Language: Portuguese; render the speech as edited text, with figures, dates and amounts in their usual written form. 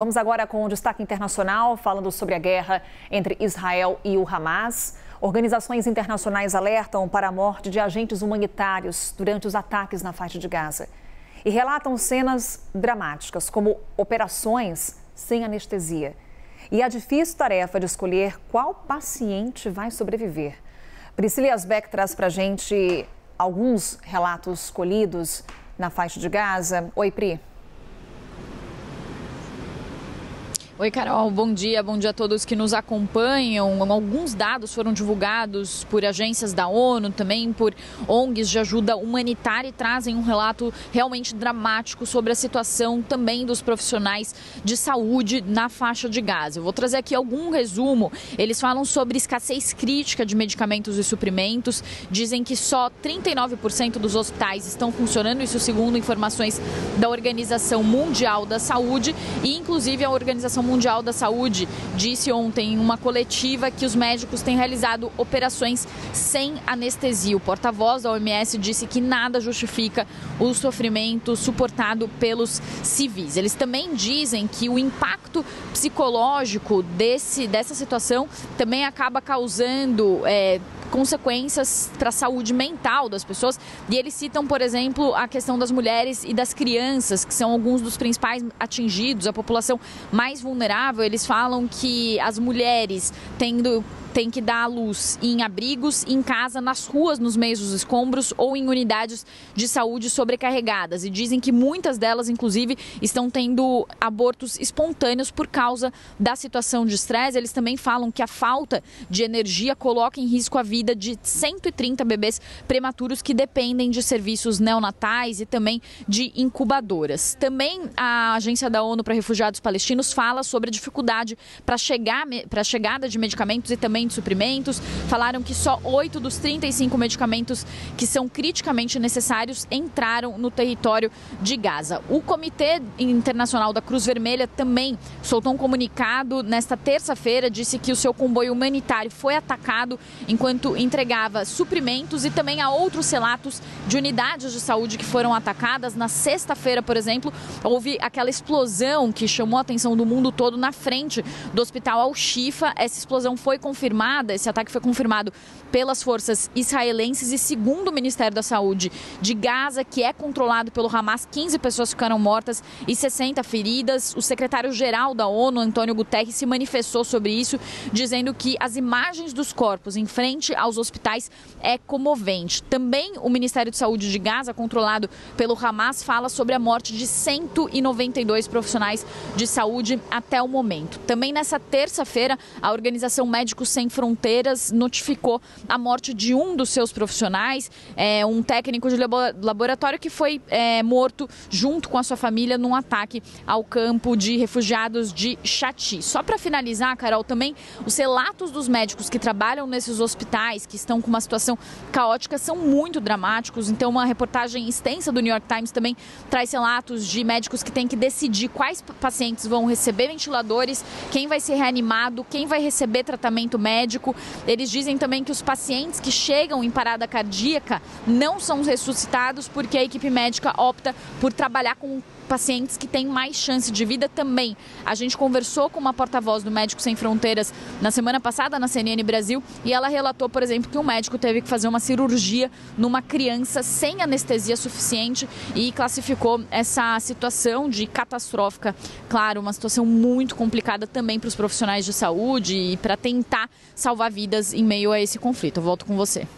Vamos agora com o destaque internacional, falando sobre a guerra entre Israel e o Hamas. Organizações internacionais alertam para a morte de agentes humanitários durante os ataques na faixa de Gaza. E relatam cenas dramáticas, como operações sem anestesia. E a difícil tarefa de escolher qual paciente vai sobreviver. Priscila Asbeck traz para a gente alguns relatos colhidos na faixa de Gaza. Oi, Pri. Oi, Carol, bom dia a todos que nos acompanham. Alguns dados foram divulgados por agências da ONU, também por ONGs de ajuda humanitária e trazem um relato realmente dramático sobre a situação também dos profissionais de saúde na faixa de Gaza. Eu vou trazer aqui algum resumo. Eles falam sobre escassez crítica de medicamentos e suprimentos, dizem que só 39% dos hospitais estão funcionando, isso segundo informações da Organização Mundial da Saúde, e inclusive a Organização Mundial da Saúde disse ontem em uma coletiva que os médicos têm realizado operações sem anestesia. O porta-voz da OMS disse que nada justifica o sofrimento suportado pelos civis. Eles também dizem que o impacto psicológico dessa situação também acaba causando consequências para a saúde mental das pessoas. E eles citam, por exemplo, a questão das mulheres e das crianças, que são alguns dos principais atingidos, a população mais vulnerável. Eles falam que as mulheres têm que dar à luz em abrigos, em casa, nas ruas, nos meios dos escombros ou em unidades de saúde sobrecarregadas. E dizem que muitas delas, inclusive, estão tendo abortos espontâneos por causa da situação de estresse. Eles também falam que a falta de energia coloca em risco a vida de 130 bebês prematuros que dependem de serviços neonatais e também de incubadoras. Também a Agência da ONU para Refugiados Palestinos fala sobre a dificuldade para a chegada de medicamentos e também de suprimentos. Falaram que só 8 dos 35 medicamentos que são criticamente necessários entraram no território de Gaza. O Comitê Internacional da Cruz Vermelha também soltou um comunicado nesta terça-feira, disse que o seu comboio humanitário foi atacado enquanto entregava suprimentos, e também há outros relatos de unidades de saúde que foram atacadas. Na sexta-feira, por exemplo, houve aquela explosão que chamou a atenção do mundo todo na frente do hospital Al-Shifa. Essa explosão foi confirmada, esse ataque foi confirmado pelas forças israelenses, e segundo o Ministério da Saúde de Gaza, que é controlado pelo Hamas, 15 pessoas ficaram mortas e 60 feridas. O secretário-geral da ONU, Antônio Guterres, se manifestou sobre isso, dizendo que as imagens dos corpos em frente aos hospitais é comovente. Também o Ministério de Saúde de Gaza, controlado pelo Hamas, fala sobre a morte de 192 profissionais de saúde até o momento. Também nessa terça-feira, a Organização Médicos Sem Fronteiras notificou a morte de um dos seus profissionais, um técnico de laboratório que foi morto junto com a sua família num ataque ao campo de refugiados de Shati. Só para finalizar, Carol, também os relatos dos médicos que trabalham nesses hospitais, que estão com uma situação caótica, são muito dramáticos. Então, uma reportagem extensa do New York Times também traz relatos de médicos que têm que decidir quais pacientes vão receber ventiladores, quem vai ser reanimado, quem vai receber tratamento médico. Eles dizem também que os pacientes que chegam em parada cardíaca não são ressuscitados porque a equipe médica opta por trabalhar com pacientes que têm mais chance de vida também. A gente conversou com uma porta-voz do Médicos Sem Fronteiras na semana passada na CNN Brasil, e ela relatou, por exemplo, que um médico teve que fazer uma cirurgia numa criança sem anestesia suficiente e classificou essa situação de catastrófica. Claro, uma situação muito complicada também para os profissionais de saúde e para tentar salvar vidas em meio a esse conflito. Eu volto com você.